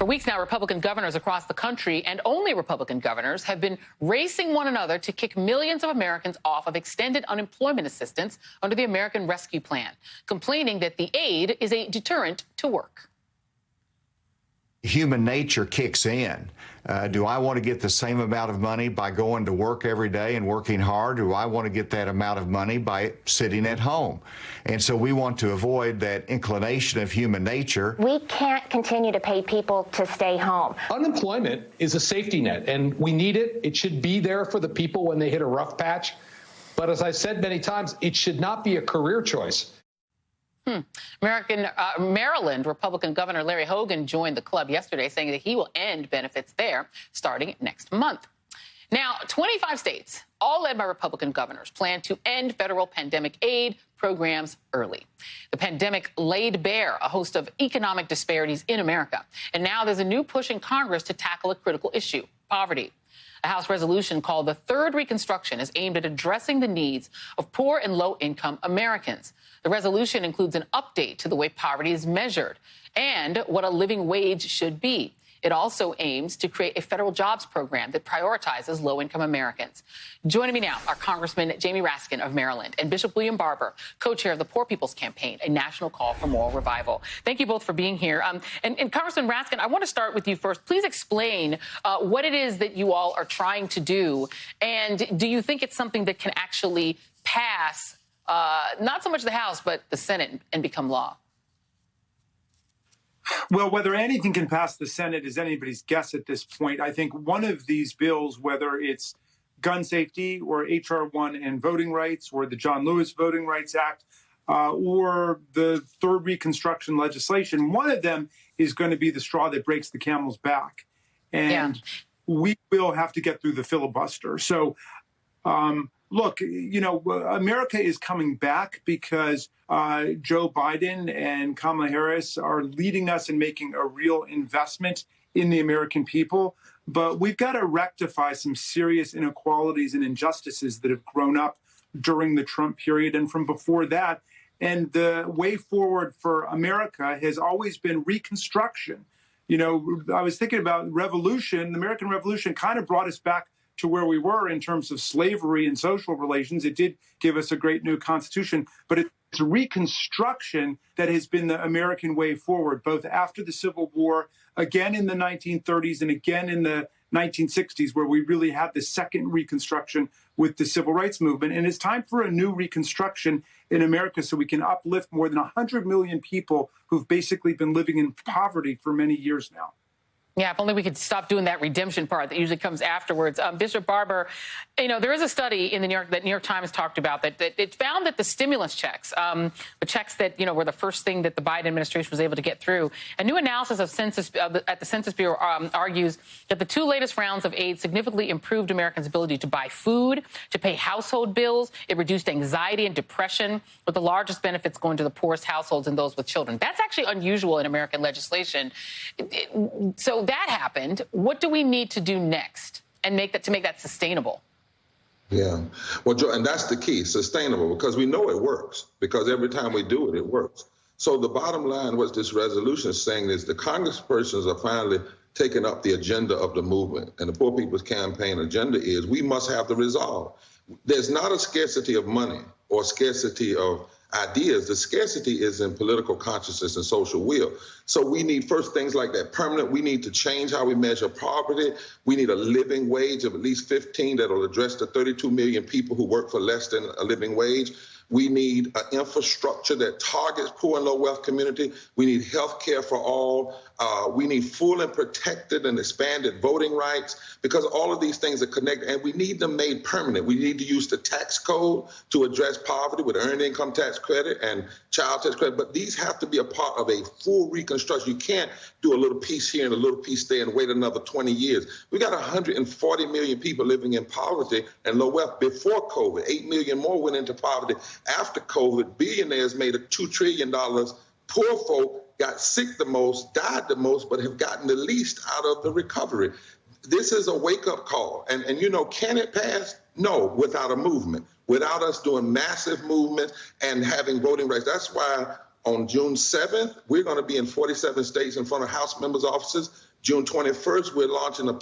For weeks now, Republican governors across the country, and only Republican governors, have been racing one another to kick millions of Americans off of extended unemployment assistance under the American Rescue Plan, complaining that the aid is a deterrent to work. Human nature kicks in. Do I want to get the same amount of money by going to work every day and working hard? Do I want to get that amount of money by sitting at home? And so we want to avoid that inclination of human nature. We can't continue to pay people to stay home. Unemployment is a safety net, and we need it. It should be there for the people when they hit a rough patch. But as I've said many times, it should not be a career choice. Maryland Republican Governor Larry Hogan joined the club yesterday, saying that he will end benefits there starting next month. Now, 25 states, all led by Republican governors, plan to end federal pandemic aid programs early. The pandemic laid bare a host of economic disparities in America. And now there's a new push in Congress to tackle a critical issue, poverty. A House resolution called the Third Reconstruction is aimed at addressing the needs of poor and low-income Americans. The resolution includes an update to the way poverty is measured and what a living wage should be. It also aims to create a federal jobs program that prioritizes low-income Americans. Joining me now are Congressman Jamie Raskin of Maryland and Bishop William Barber, co-chair of the Poor People's Campaign, a national call for moral revival. Thank you both for being here. And Congressman Raskin, I want to start with you first. Please explain what it is that you all are trying to do, and do you think it's something that can actually pass, not so much the House, but the Senate and become law? Well, whether anything can pass the Senate is anybody's guess at this point. I think one of these bills, whether it's gun safety or H.R. 1 and voting rights or the John Lewis Voting Rights Act or the Third Reconstruction legislation, one of them is going to be the straw that breaks the camel's back. And we will have to get through the filibuster. So, look, you know, America is coming back because Joe Biden and Kamala Harris are leading us in making a real investment in the American people. But we've got to rectify some serious inequalities and injustices that have grown up during the Trump period and from before that. And the way forward for America has always been Reconstruction. You know, I was thinking about revolution. The American Revolution kind of brought us back to where we were in terms of slavery and social relations. It did give us a great new constitution, but it's Reconstruction that has been the American way forward, both after the Civil War, again in the 1930s, and again in the 1960s, where we really had the second Reconstruction with the Civil Rights Movement. And it's time for a new Reconstruction in America so we can uplift more than 100 million people who've basically been living in poverty for many years now. Yeah, if only we could stop doing that redemption part that usually comes afterwards. Bishop Barber, you know, there is a study in the New York Times talked about that it found that the stimulus checks, the checks that, you know, were the first thing that the Biden administration was able to get through. A new analysis of at the Census Bureau argues that the two latest rounds of aid significantly improved Americans' ability to buy food, to pay household bills. It reduced anxiety and depression, with the largest benefits going to the poorest households and those with children. That's actually unusual in American legislation. So that happened. What do we need to do next and make that sustainable? Yeah. Well, Joe, and that's the key, sustainable, because we know it works, because every time we do it, it works. So the bottom line, what this resolution is saying is the congresspersons are finally taking up the agenda of the movement. And the Poor People's Campaign agenda is we must have the resolve. There's not a scarcity of money or scarcity of ideas. The scarcity is in political consciousness and social will. So we need first things like that permanent. We need to change how we measure poverty. We need a living wage of at least 15 that will address the 32 million people who work for less than a living wage. We need an infrastructure that targets poor and low wealth community. We need health care for all. We need full and protected and expanded voting rights, because all of these things are connected, and we need them made permanent. We need to use the tax code to address poverty with earned income tax credit and child tax credit, but these have to be a part of a full reconstruction. You can't do a little piece here and a little piece there and wait another 20 years. We got 140 million people living in poverty and low wealth before COVID. 8 million more went into poverty after COVID. Billionaires made $2 trillion. Poor folk got sick the most, died the most, but have gotten the least out of the recovery. This is a wake-up call. And you know, can it pass? No, without a movement, without us doing massive movements and having voting rights. That's why on June 7th, we're going to be in 47 states in front of House members' offices June 21st, we're launching a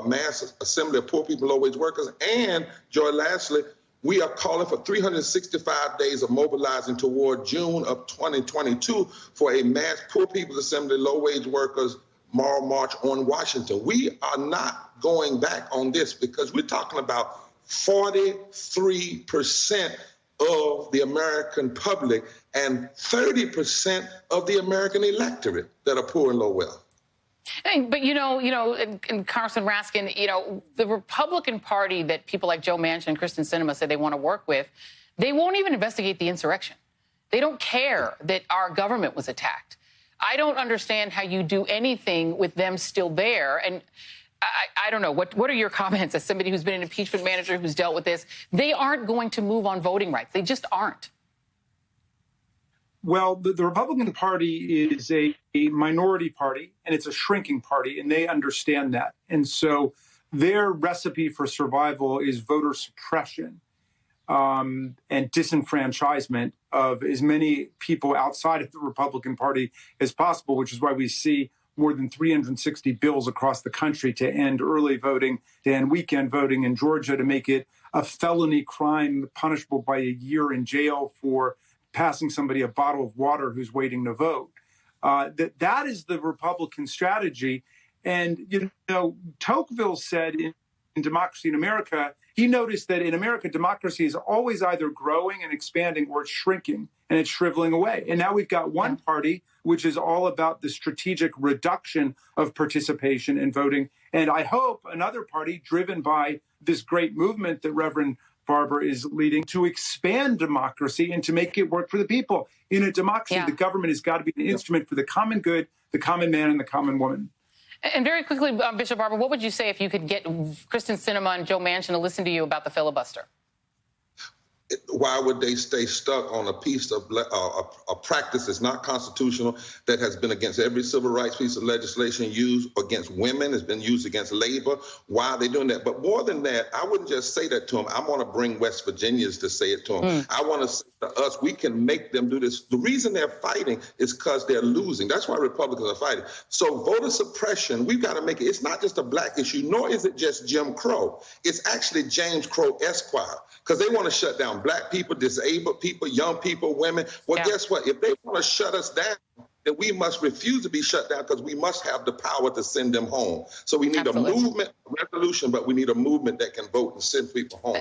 mass assembly of poor people, low-wage workers. And, Joy, lastly, we are calling for 365 days of mobilizing toward June of 2022 for a mass poor people's assembly, low-wage workers moral march on Washington. We are not going back on this because we're talking about 43% of the American public and 30% of the American electorate that are poor and low wealth. But, and Congressman Raskin, the Republican Party that people like Joe Manchin and Kristen Sinema say they want to work with, they won't even investigate the insurrection. They don't care that our government was attacked. I don't understand how you do anything with them still there. And I don't know. What are your comments as somebody who's been an impeachment manager who's dealt with this? They aren't going to move on voting rights. They just aren't. Well, the Republican Party is a minority party, and it's a shrinking party, and they understand that. And so their recipe for survival is voter suppression and disenfranchisement of as many people outside of the Republican Party as possible, which is why we see more than 360 bills across the country to end early voting, to end weekend voting in Georgia, to make it a felony crime punishable by a year in jail for passing somebody a bottle of water who's waiting to vote. That is the Republican strategy. And, Tocqueville said in Democracy in America, he noticed that in America, democracy is always either growing and expanding or it's shrinking and it's shriveling away. And now we've got one party, which is all about the strategic reduction of participation in voting. And I hope another party driven by this great movement that Reverend Barber is leading to expand democracy and to make it work for the people. In a democracy, the government has got to be an instrument for the common good, the common man, and the common woman. And very quickly, Bishop Barber, what would you say if you could get Kristen Sinema and Joe Manchin to listen to you about the filibuster? Why would they stay stuck on a piece of a practice that's not constitutional, that has been against every civil rights piece of legislation used against women, has been used against labor? Why are they doing that? But more than that, I wouldn't just say that to them. I want to bring West Virginians to say it to them. I want to say to us, we can make them do this. The reason they're fighting is because they're losing. That's why Republicans are fighting. So voter suppression, we've got to make it. It's not just a black issue, nor is it just Jim Crow. It's actually James Crow Esquire, because they want to shut down black people, disabled people, young people, women. Well, guess what? If they want to shut us down, then we must refuse to be shut down, because we must have the power to send them home. So we need a movement, a revolution, but we need a movement that can vote and send people home.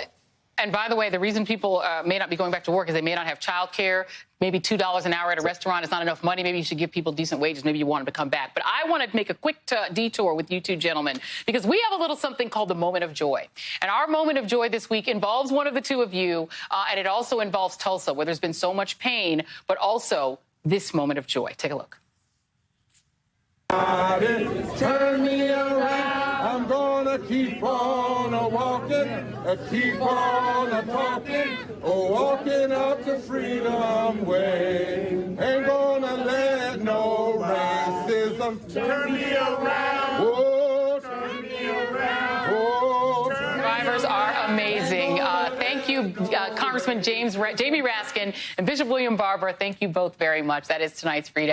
And by the way, the reason people may not be going back to work is they may not have child care. Maybe $2 an hour at a restaurant is not enough money. Maybe you should give people decent wages. Maybe you want them to come back. But I want to make a quick detour with you two gentlemen, because we have a little something called the Moment of Joy. And our Moment of Joy this week involves one of the two of you, and it also involves Tulsa, where there's been so much pain, but also this moment of joy. Take a look. Turn me around. I'm gonna keep on walking, keep on talking, walking up the freedom way. Ain't gonna let no racism turn me around. Oh, turn me around. Oh, Survivors are amazing. Thank you, Congressman Jamie Raskin and Bishop William Barber. Thank you both very much. That is tonight's Reid.